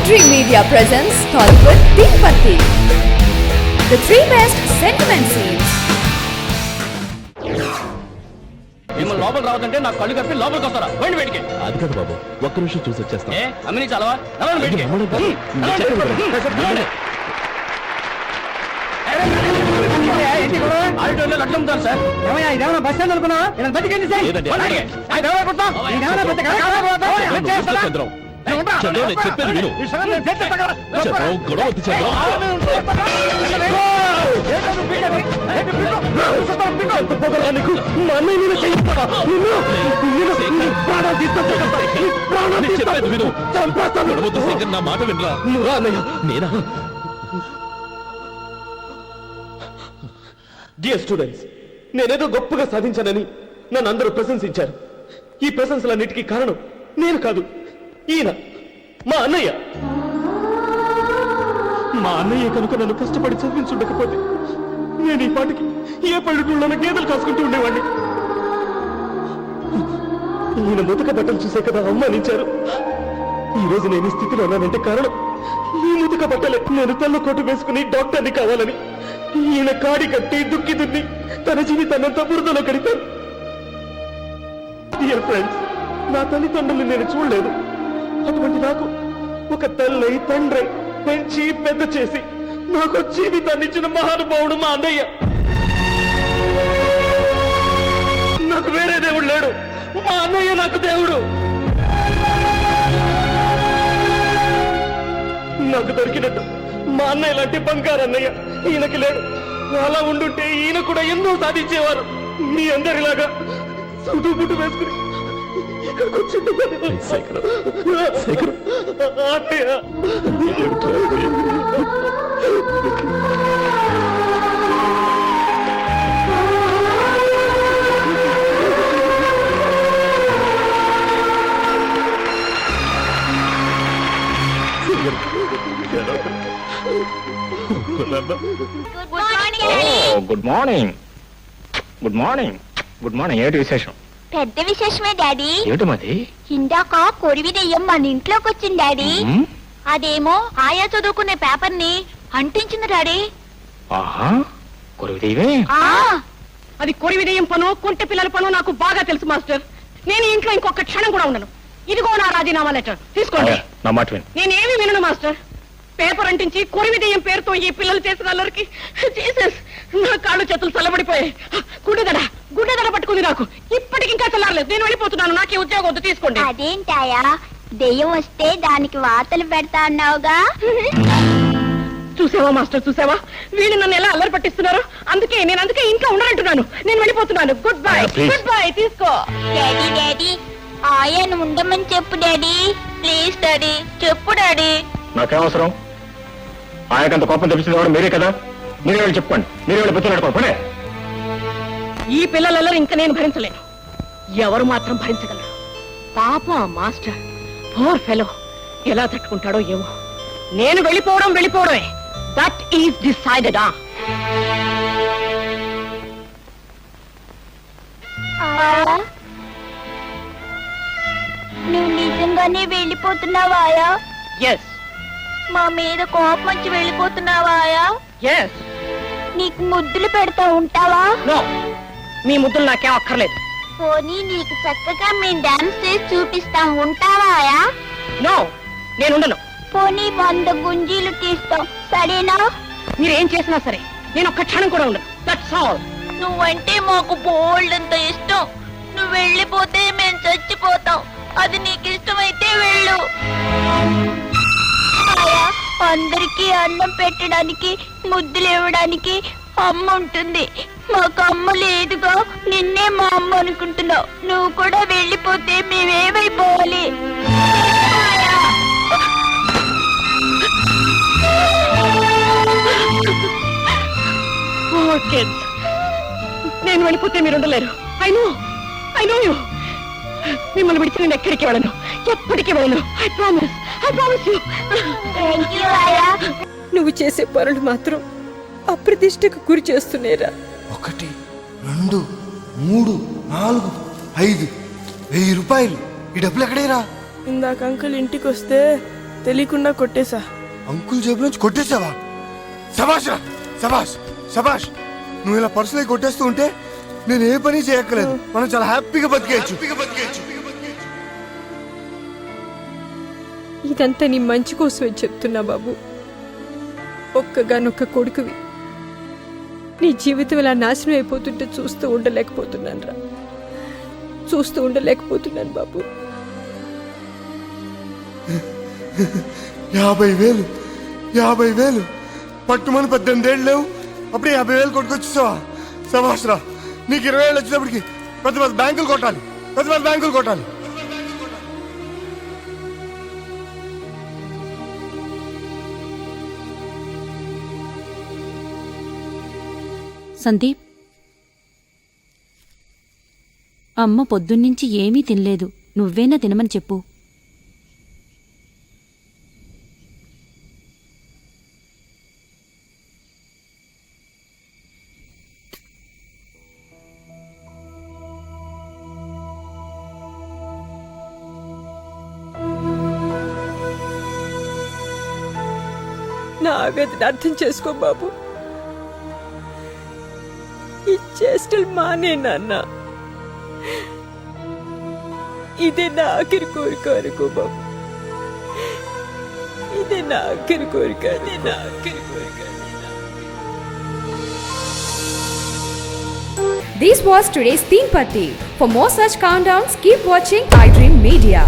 Dream Media presents Tollywood Tirupati, the three best sentiment scenes. మిమ్మల్ని లోపల రావద్దంటే నాకు కళ్ళు కప్పి లోపలికి వస్తారా? పోయింది బయటికి. అది కాదు బాబు, ఒక్క నిమిషం చూసి వచ్చేస్తాం. అమ్మిని చాలవా? నడవండి బయటికి. ఆడిటోరియంలో లడ్లు అమ్ముతాను సార్. ఇదేమన్నా బస్ స్టాండ్ అనుకున్నా? బతికేంటి సార్? లేదండి. చంద్రం, చంద్రం, నేను చెప్పేది విను. చంద్రం, గొడవ వద్దు చంద్రం. చెప్పేది విను. గొడవ వద్దు శంకర్, నా మాట వినరా. నేనా? డియర్ స్టూడెంట్స్, నేనేదో గొప్పగా సాధించానని నన్ను అందరూ ప్రశంసించారు. ఈ ప్రశంసలన్నిటికీ కారణం నేను కాదు, ఈయన మా అన్నయ్య. మా అన్నయ్య కనుక నన్ను కష్టపడి చదివించుండకపోతే నేను ఈ పాటికి ఏ పల్లెటూళ్ళలో గేదెలు కాసుకుంటూ ఉండేవాడిని. ఈయన ముతక బట్టలు చూసే కదా అవమానించారు. ఈ రోజు నేను ఈ స్థితిలో ఉన్నానంటే కారణం ఈ ముతక బట్టలే. నేను తెల్ల కోటు వేసుకుని డాక్టర్ని కావాలని ఈయన కాడి కట్టి దుక్కి దున్ని తన జీవితాన్నంతా బురదలో కడితారు. డియర్ ఫ్రెండ్స్, నా తల్లిదండ్రుల్ని నేను చూడలేదు. అటువంటి నాకు ఒక తల్లి తండ్రి పెంచి పెద్ద చేసి నాకు జీవితాన్ని ఇచ్చిన మహానుభావుడు మా అన్నయ్య. నాకు వేరే దేవుడు లేడు, మా అన్నయ్య నాకు దేవుడు. నాకు దొరికినట్టు మా అన్నయ్య లాంటి బంగారు అన్నయ్య ఈయనకి లేడు. అలా ఉండుంటే ఈయన కూడా ఎన్నో సాధించేవారు. మీ అందరిలాగా సుడుబుట్టు వేసుకుని ఇక్కడికి వచ్చింది. Good morning. Good morning. Good morning. ఏంటి విశేషం? పెద్ద విశేషమే డాడీ. ఏమిటి మాది? ఇందాక కొరివి దెయ్యం మన ఇంట్లోకి వచ్చింది డాడీ. అదేమో ఆయా చదువుకునే పేపర్ ని అంటించింది డాడీ. ఆహా, కొరివిదేవే. అది కొరివి దెయ్యం పను, కుంట పిల్లల పను నాకు బాగా తెలుసు మాస్టర్. నేను ఇంట్లో ఇంకొక క్షణం కూడా ఉండను. ఇదిగో నా రాజీనామా లెటర్, తీసుకోండి. నా మాట విను. నేనేమి వినను మాస్టర్. పేపర్ అంటించి కొరివి దెయ్యం పేరుతో ఈ పిల్లలు చేసిన అల్లరికి జీసస్ నా కాళ్ళు చేతులు చల్లబడిపోయాయి. గుడ్డదడ పట్టుకుంది నాకు. ఇప్పటికి ఇంకా చల్లారలేదు. నేను వెళ్ళిపోతున్నాను. నాకే ఉద్యోగం వద్దు, తీసుకోండి. అదేంటాయా, దెయ్యం వస్తే దానికి వాతలు పెడతా అన్నావుగా. చూసావా మాస్టర్, చూసావా వీళ్ళు నన్ను ఎలా అల్లరి పట్టిస్తున్నారు. అందుకే ఇంట్లో ఉండనంటున్నాను. నేను వెళ్ళిపోతున్నాను. Good bye. Good bye. తీసుకో. డాడీ డాడీ, ఆయను ఉండమని చెప్పు డాడీ. ప్లీజ్ డాడీ, చెప్పు డాడీ. నాకేమవసరం? ఆయనకంత కోపం తెప్పించింది ఎవరు? మీరే కదా. మీరే వెళ్ళి చెప్పుకోండి. మీరే వెళ్ళి బుద్ధులు. ఈ పిల్లలలో ఇంకా నేను భరించలేను. ఎవరు మాత్రం భరించగలరు? పాప మాస్టర్, పోర్ ఫెలో, ఎలా తట్టుకుంటాడో ఏమో. నేను వెళ్ళిపోవడమే. That is decided. నువ్వు నిజంగానే వెళ్ళిపోతున్నావాయా? ఎస్. మా మీద కోపం వచ్చి వెళ్ళిపోతున్నావాయా? ఎస్. నీకు ముద్దులు పెడతా ఉంటావా? నో, మీ ముద్దులు నాకేం అక్కర్లేదు. పోనీ నీకు చక్కగా మేము డాన్స్ చేసి చూపిస్తాం, ఉంటావాయా? నో, నేనుండను. పోనీ 100 గుంజీలు తీస్తాం, సరేనా? మీరేం చేసినా సరే నేను ఒక్క క్షణం కూడా ఉండను. That's all. నువ్వంటే మాకు బోల్డ్ అంత ఇష్టం. నువ్వు వెళ్ళిపోతే మేము చచ్చిపోతాం. అది నీకు ఇష్టమైతే వెళ్ళు. అందరికీ అన్నం పెట్టడానికి, ముద్దులు ఇవ్వడానికి అమ్మ ఉంటుంది. మాకు అమ్మ లేదుగా. నిన్నే మా అమ్మ అనుకుంటున్నావు. నువ్వు కూడా వెళ్ళిపోతే మేమేమైపోవాలి? నేను వెళ్ళిపోతే మీరు ఉండలేరు. I know you. మిమ్మల్ని విడిచి నేను ఎక్కడికి వెళ్ళను, ఎప్పటికీ వెళ్ళను. I promise you. నువ్వు చేసే పనులు మాత్రం అప్రతిష్టకు గురి చేస్తున్నారా? 1 2 3 4 5 1000 రూపాయలు. ఈ డబ్బులు ఎక్కడేరా? ఇందాక అంకుల్ ఇంటికి వస్తే తెలియకుండా కొట్టేశా. అంకుల్ జేబు నుంచి కొట్టేసావా? శభాష్ రా, శభాష్ శభాష్. నువ్వు ఇలా పర్సులో కొట్టేస్తూ ఉంటే నేను ఏ పని చేయక్కలేదు. మనం చాలా హ్యాపీగా బతికేయచ్చు. ఇదంతా నీ మంచి కోసమే చెప్తున్నా బాబు. ఒక్కగానొక్క కొడుకువి, నీ జీవితం ఇలా నాశనం అయిపోతుంటే చూస్తూ ఉండలేకపోతున్నాను రా, చూస్తూ ఉండలేకపోతున్నాను బాబు. 50,000 పట్టుమని 18 ఏళ్ళు లేవు, అప్పుడే 50,000 కొట్టుకొచ్చేసావా? శభాష్ రా. నీకు 20 ఏళ్ళు వచ్చినప్పటికి పెద్ద పెద్ద బ్యాంకులు కొట్టాలి, పెద్ద పెద్ద బ్యాంకులు కొట్టాలి. సందీప్, అమ్మ పొద్దున్నుంచి ఏమీ తినలేదు, నువ్వేనా తినమని చెప్పు. నా ఆవేదన అర్థం చేసుకో బాబు. ఈ చేష్టలు మానే నాన్న. ఇదే నా ఆఖరి కోరిక అనుకో బాబు, ఇదే నా ఆఖరి కోరిక, ఇదే నా ఆఖరి కోరిక. This was today's Teen Patti. For more such countdowns, keep watching iDream Media.